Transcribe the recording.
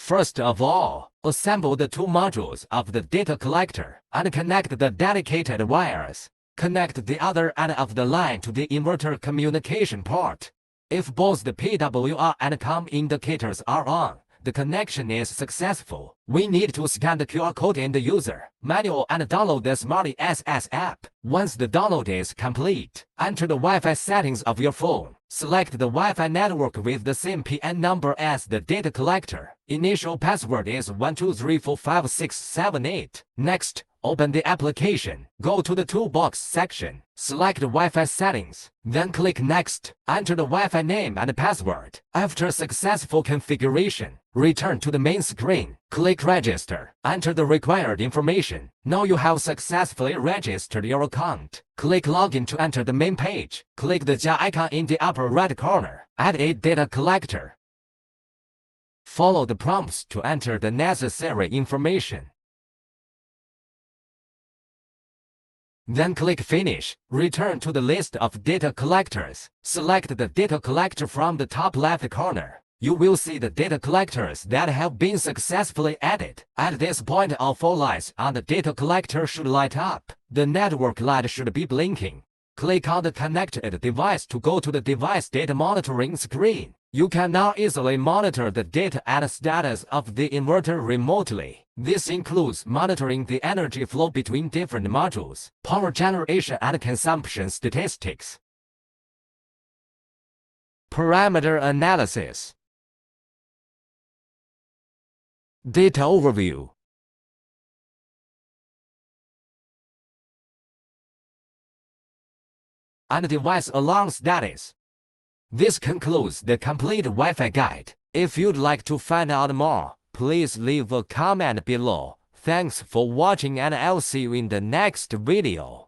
First of all, assemble the two modules of the data collector and connect the dedicated wires. Connect the other end of the line to the inverter communication port. If both the PWR and COM indicators are on, the connection is successful. We need to scan the QR code in the user manual and download the Smarty SS app. Once the download is complete, enter the Wi-Fi settings of your phone. Select the Wi-Fi network with the same PN number as the data collector. Initial password is 12345678. Next, open the application. Go to the toolbox section. Select Wi-Fi settings. Then click Next. Enter the Wi-Fi name and password. After successful configuration, return to the main screen. Click Register. Enter the required information. Now you have successfully registered your account. Click Login to enter the main page. Click the jar icon in the upper right corner. Add a data collector. Follow the prompts to enter the necessary information. Then click Finish. Return to the list of data collectors. Select the data collector from the top left corner. You will see the data collectors that have been successfully added. At this point, all 4 lights on the data collector should light up. The network light should be blinking. Click on the connected device to go to the device data monitoring screen. You can now easily monitor the data and status of the inverter remotely. This includes monitoring the energy flow between different modules, power generation and consumption statistics. Parameter analysis. Data overview. And device alarm status. This concludes the complete Wi-Fi guide. If you'd like to find out more, please leave a comment below. Thanks for watching and I'll see you in the next video.